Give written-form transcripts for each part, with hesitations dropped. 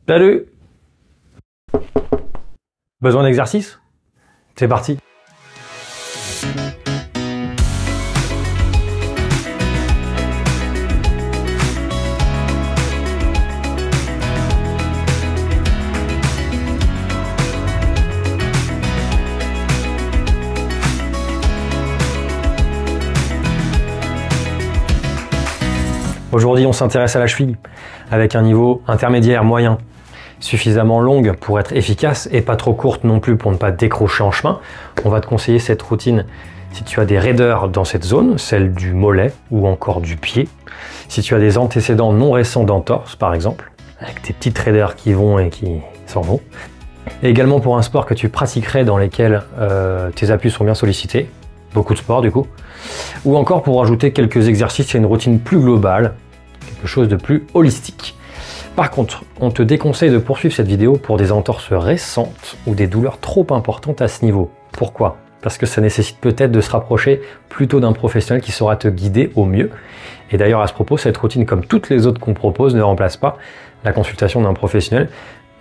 Salut! Besoin d'exercice? C'est parti! Aujourd'hui, on s'intéresse à la cheville avec un niveau intermédiaire moyen, suffisamment longue pour être efficace et pas trop courte non plus pour ne pas décrocher en chemin. On va te conseiller cette routine si tu as des raideurs dans cette zone, celle du mollet ou encore du pied. Si tu as des antécédents non récents d'entorse par exemple, avec des petites raideurs qui vont et qui s'en vont. Et également pour un sport que tu pratiquerais dans lequel tes appuis sont bien sollicités, beaucoup de sport du coup. Ou encore pour ajouter quelques exercices et une routine plus globale, quelque chose de plus holistique. Par contre, on te déconseille de poursuivre cette vidéo pour des entorses récentes ou des douleurs trop importantes à ce niveau. Pourquoi? Parce que ça nécessite peut-être de se rapprocher plutôt d'un professionnel qui saura te guider au mieux. Et d'ailleurs à ce propos, cette routine, comme toutes les autres qu'on propose, ne remplace pas la consultation d'un professionnel,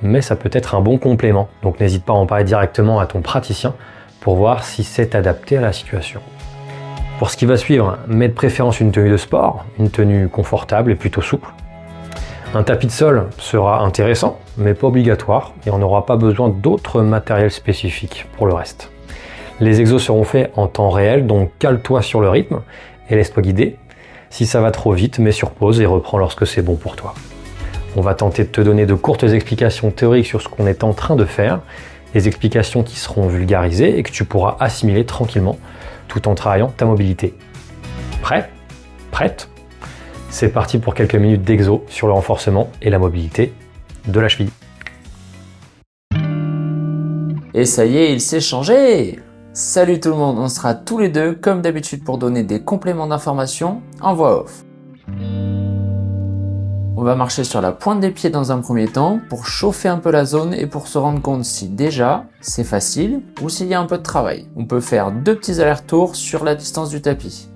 mais ça peut être un bon complément. Donc n'hésite pas à en parler directement à ton praticien pour voir si c'est adapté à la situation. Pour ce qui va suivre, mets de préférence une tenue de sport, une tenue confortable et plutôt souple. Un tapis de sol sera intéressant, mais pas obligatoire, et on n'aura pas besoin d'autres matériels spécifiques pour le reste. Les exos seront faits en temps réel, donc cale-toi sur le rythme et laisse-toi guider. Si ça va trop vite, mets sur pause et reprends lorsque c'est bon pour toi. On va tenter de te donner de courtes explications théoriques sur ce qu'on est en train de faire, des explications qui seront vulgarisées et que tu pourras assimiler tranquillement tout en travaillant ta mobilité. Prêt? Prête? C'est parti pour quelques minutes d'exo sur le renforcement et la mobilité de la cheville. Et ça y est, il s'est changé! Salut tout le monde, on sera tous les deux comme d'habitude pour donner des compléments d'information en voix off. On va marcher sur la pointe des pieds dans un premier temps pour chauffer un peu la zone et pour se rendre compte si déjà c'est facile ou s'il y a un peu de travail. On peut faire 2 petits allers-retours sur la distance du tapis.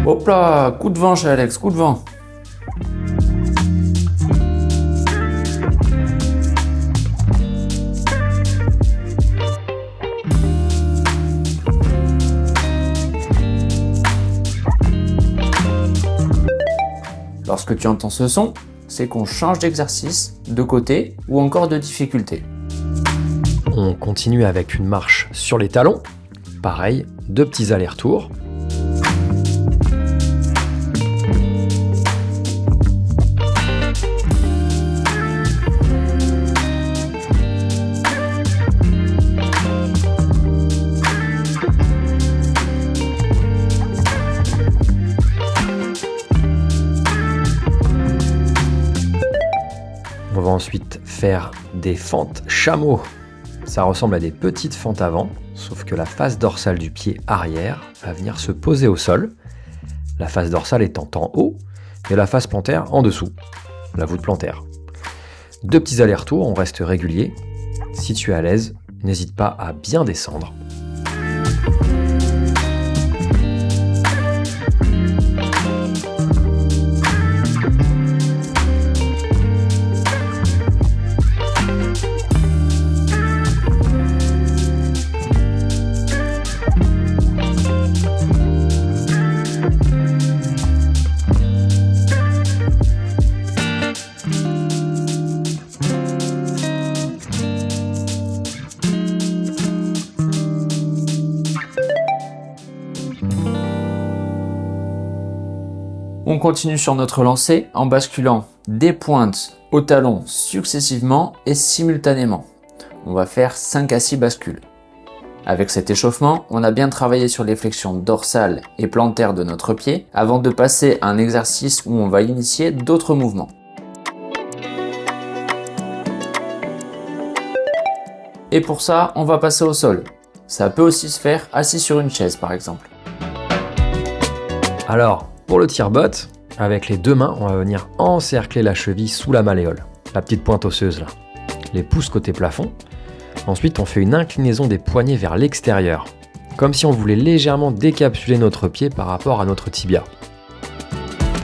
Hop là, coup de vent chez Alex, coup de vent. Lorsque tu entends ce son, c'est qu'on change d'exercice, de côté ou encore de difficulté. On continue avec une marche sur les talons. Pareil, 2 petits allers-retours. On va ensuite faire des fentes chameau. Ça ressemble à des petites fentes avant, sauf que la face dorsale du pied arrière va venir se poser au sol. La face dorsale étant en haut et la face plantaire en dessous, la voûte plantaire. 2 petits allers-retours, on reste régulier. Si tu es à l'aise, n'hésite pas à bien descendre. On continue sur notre lancée en basculant des pointes au talon successivement et simultanément. On va faire 5 à 6 bascules. Avec cet échauffement, on a bien travaillé sur les flexions dorsales et plantaires de notre pied avant de passer à un exercice où on va initier d'autres mouvements. Et pour ça, on va passer au sol. Ça peut aussi se faire assis sur une chaise par exemple. Alors, pour le tire-botte, avec les 2 mains, on va venir encercler la cheville sous la malléole, la petite pointe osseuse là. Les pouces côté plafond. Ensuite, on fait une inclinaison des poignets vers l'extérieur, comme si on voulait légèrement décapsuler notre pied par rapport à notre tibia.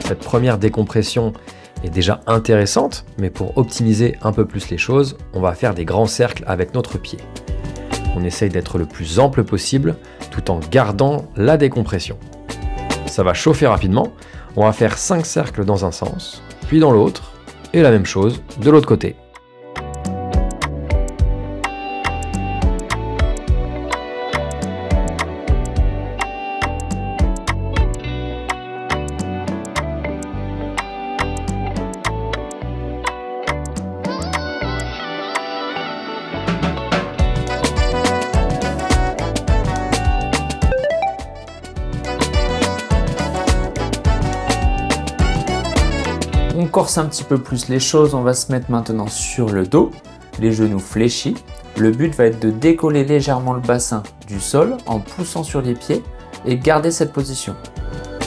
Cette première décompression est déjà intéressante, mais pour optimiser un peu plus les choses, on va faire des grands cercles avec notre pied. On essaye d'être le plus ample possible tout en gardant la décompression. Ça va chauffer rapidement, on va faire 5 cercles dans un sens, puis dans l'autre, et la même chose de l'autre côté. On corse un petit peu plus les choses, on va se mettre maintenant sur le dos, les genoux fléchis. Le but va être de décoller légèrement le bassin du sol en poussant sur les pieds et garder cette position.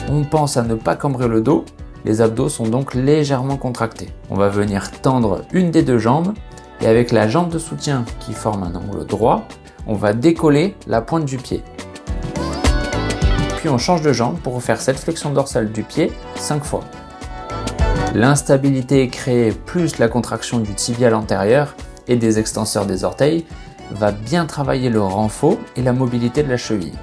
On pense à ne pas cambrer le dos, les abdos sont donc légèrement contractés. On va venir tendre une des deux jambes et avec la jambe de soutien qui forme un angle droit, on va décoller la pointe du pied. Puis on change de jambe pour faire cette flexion dorsale du pied 5 fois. L'instabilité créée plus la contraction du tibial antérieur et des extenseurs des orteils va bien travailler le renfort et la mobilité de la cheville.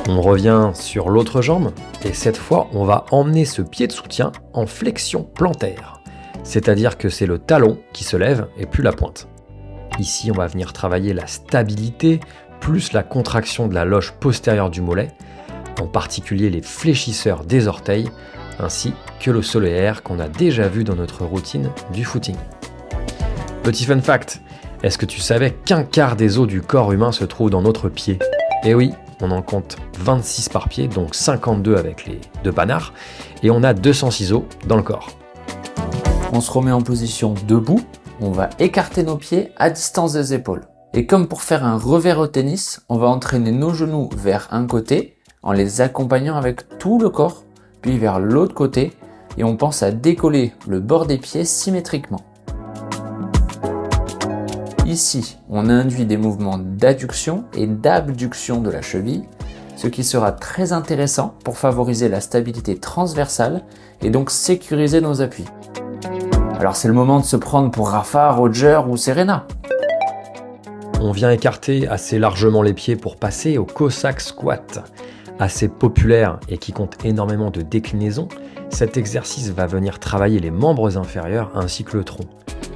On revient sur l'autre jambe et cette fois on va emmener ce pied de soutien en flexion plantaire. C'est-à-dire que c'est le talon qui se lève et plus la pointe. Ici on va venir travailler la stabilité plus la contraction de la loge postérieure du mollet, en particulier les fléchisseurs des orteils, ainsi que le solaire qu'on a déjà vu dans notre routine du footing. Petit fun fact, est-ce que tu savais qu'un quart des os du corps humain se trouve dans notre pied? Eh oui, on en compte 26 par pied, donc 52 avec les deux panards, et on a 206 os dans le corps. On se remet en position debout, on va écarter nos pieds à distance des épaules. Et comme pour faire un revers au tennis, on va entraîner nos genoux vers un côté, en les accompagnant avec tout le corps, puis vers l'autre côté, et on pense à décoller le bord des pieds symétriquement. Ici, on induit des mouvements d'adduction et d'abduction de la cheville, ce qui sera très intéressant pour favoriser la stabilité transversale et donc sécuriser nos appuis. Alors c'est le moment de se prendre pour Rafa, Roger ou Serena. On vient écarter assez largement les pieds pour passer au Cossack Squat. Assez populaire et qui compte énormément de déclinaisons, cet exercice va venir travailler les membres inférieurs ainsi que le tronc.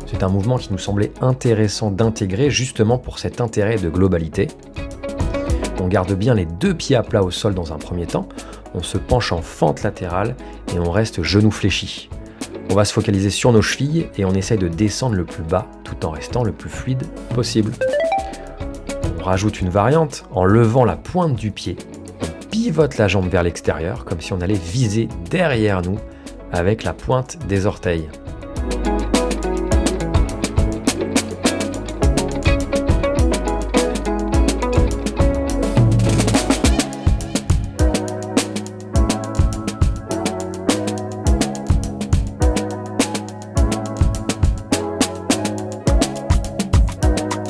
C'est un mouvement qui nous semblait intéressant d'intégrer justement pour cet intérêt de globalité. On garde bien les deux pieds à plat au sol dans un premier temps, on se penche en fente latérale et on reste genoux fléchis. On va se focaliser sur nos chevilles et on essaye de descendre le plus bas tout en restant le plus fluide possible. On rajoute une variante en levant la pointe du pied. Pivote la jambe vers l'extérieur comme si on allait viser derrière nous avec la pointe des orteils.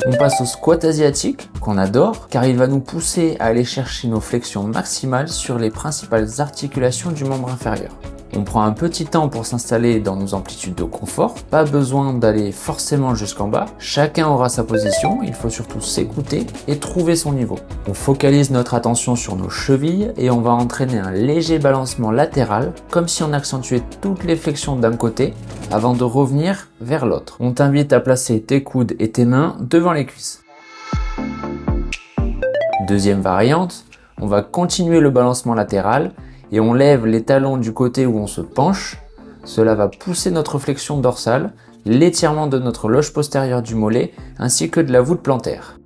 On passe au squat asiatique, qu'on adore, car il va nous pousser à aller chercher nos flexions maximales sur les principales articulations du membre inférieur. On prend un petit temps pour s'installer dans nos amplitudes de confort, pas besoin d'aller forcément jusqu'en bas, chacun aura sa position, il faut surtout s'écouter et trouver son niveau. On focalise notre attention sur nos chevilles et on va entraîner un léger balancement latéral, comme si on accentuait toutes les flexions d'un côté avant de revenir vers l'autre. On t'invite à placer tes coudes et tes mains devant les cuisses. Deuxième variante, on va continuer le balancement latéral et on lève les talons du côté où on se penche. Cela va pousser notre flexion dorsale, l'étirement de notre loge postérieure du mollet ainsi que de la voûte plantaire.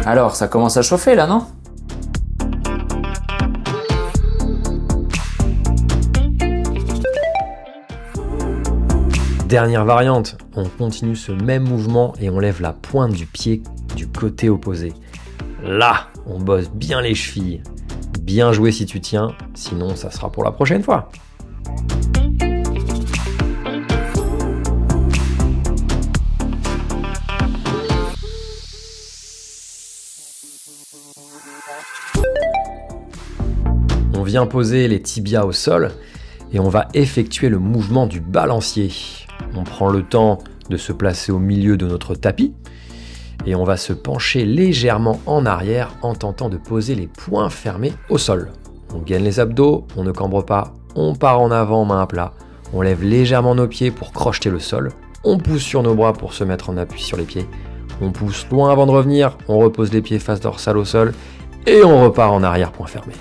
Alors, ça commence à chauffer là, non ? Dernière variante, on continue ce même mouvement et on lève la pointe du pied du côté opposé. Là, on bosse bien les chevilles. Bien joué si tu tiens, sinon ça sera pour la prochaine fois. vient poser les tibias au sol et on va effectuer le mouvement du balancier. On prend le temps de se placer au milieu de notre tapis et on va se pencher légèrement en arrière en tentant de poser les poings fermés au sol. On gaine les abdos, on ne cambre pas, on part en avant main à plat, on lève légèrement nos pieds pour crocheter le sol, on pousse sur nos bras pour se mettre en appui sur les pieds, on pousse loin avant de revenir, on repose les pieds face dorsale au sol et on repart en arrière point fermé.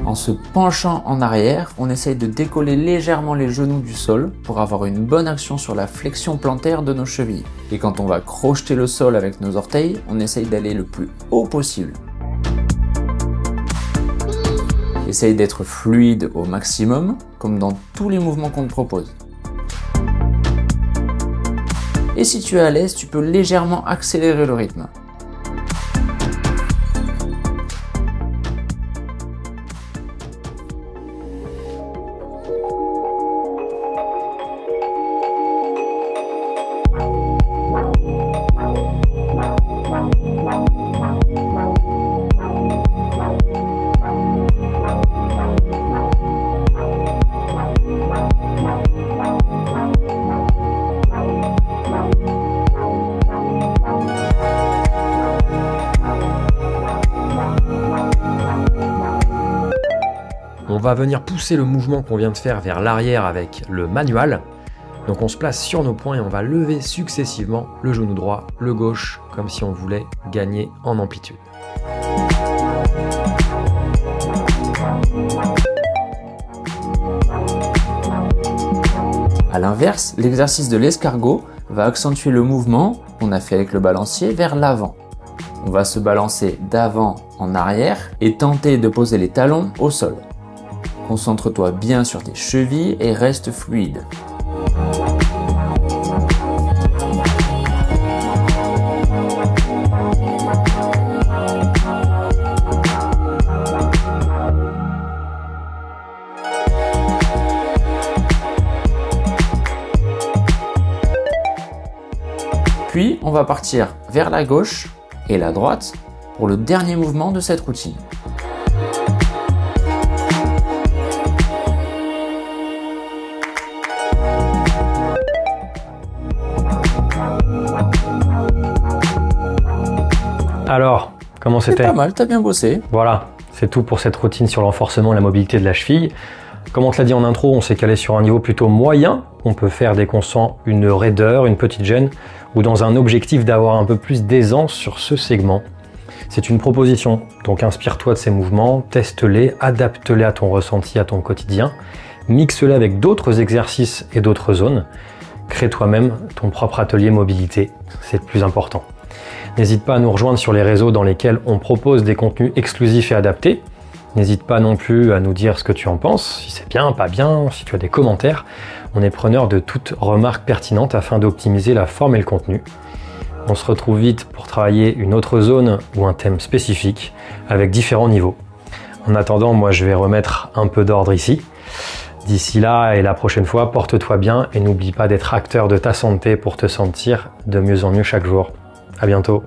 En se penchant en arrière, on essaye de décoller légèrement les genoux du sol pour avoir une bonne action sur la flexion plantaire de nos chevilles. Et quand on va crocheter le sol avec nos orteils, on essaye d'aller le plus haut possible. Essaye d'être fluide au maximum, comme dans tous les mouvements qu'on te propose. Et si tu es à l'aise, tu peux légèrement accélérer le rythme. On va venir pousser le mouvement qu'on vient de faire vers l'arrière avec le manual. Donc on se place sur nos poings et on va lever successivement le genou droit, le gauche, comme si on voulait gagner en amplitude. A l'inverse, l'exercice de l'escargot va accentuer le mouvement qu'on a fait avec le balancier vers l'avant. On va se balancer d'avant en arrière et tenter de poser les talons au sol. Concentre-toi bien sur tes chevilles et reste fluide. Puis, on va partir vers la gauche et la droite pour le dernier mouvement de cette routine. Alors, comment c'était? C'est pas mal, t'as bien bossé. Voilà, c'est tout pour cette routine sur le renforcement et la mobilité de la cheville. Comme on te l'a dit en intro, on s'est calé sur un niveau plutôt moyen. On peut faire dès qu'on sent une raideur, une petite gêne, ou dans un objectif d'avoir un peu plus d'aisance sur ce segment. C'est une proposition, donc inspire-toi de ces mouvements, teste-les, adapte-les à ton ressenti, à ton quotidien, mixe-les avec d'autres exercices et d'autres zones. Crée toi-même ton propre atelier mobilité, c'est le plus important. N'hésite pas à nous rejoindre sur les réseaux dans lesquels on propose des contenus exclusifs et adaptés. N'hésite pas non plus à nous dire ce que tu en penses, si c'est bien, pas bien, si tu as des commentaires. On est preneur de toute remarque pertinente afin d'optimiser la forme et le contenu. On se retrouve vite pour travailler une autre zone ou un thème spécifique avec différents niveaux. En attendant, moi je vais remettre un peu d'ordre ici. D'ici là et la prochaine fois, porte-toi bien et n'oublie pas d'être acteur de ta santé pour te sentir de mieux en mieux chaque jour. À bientôt.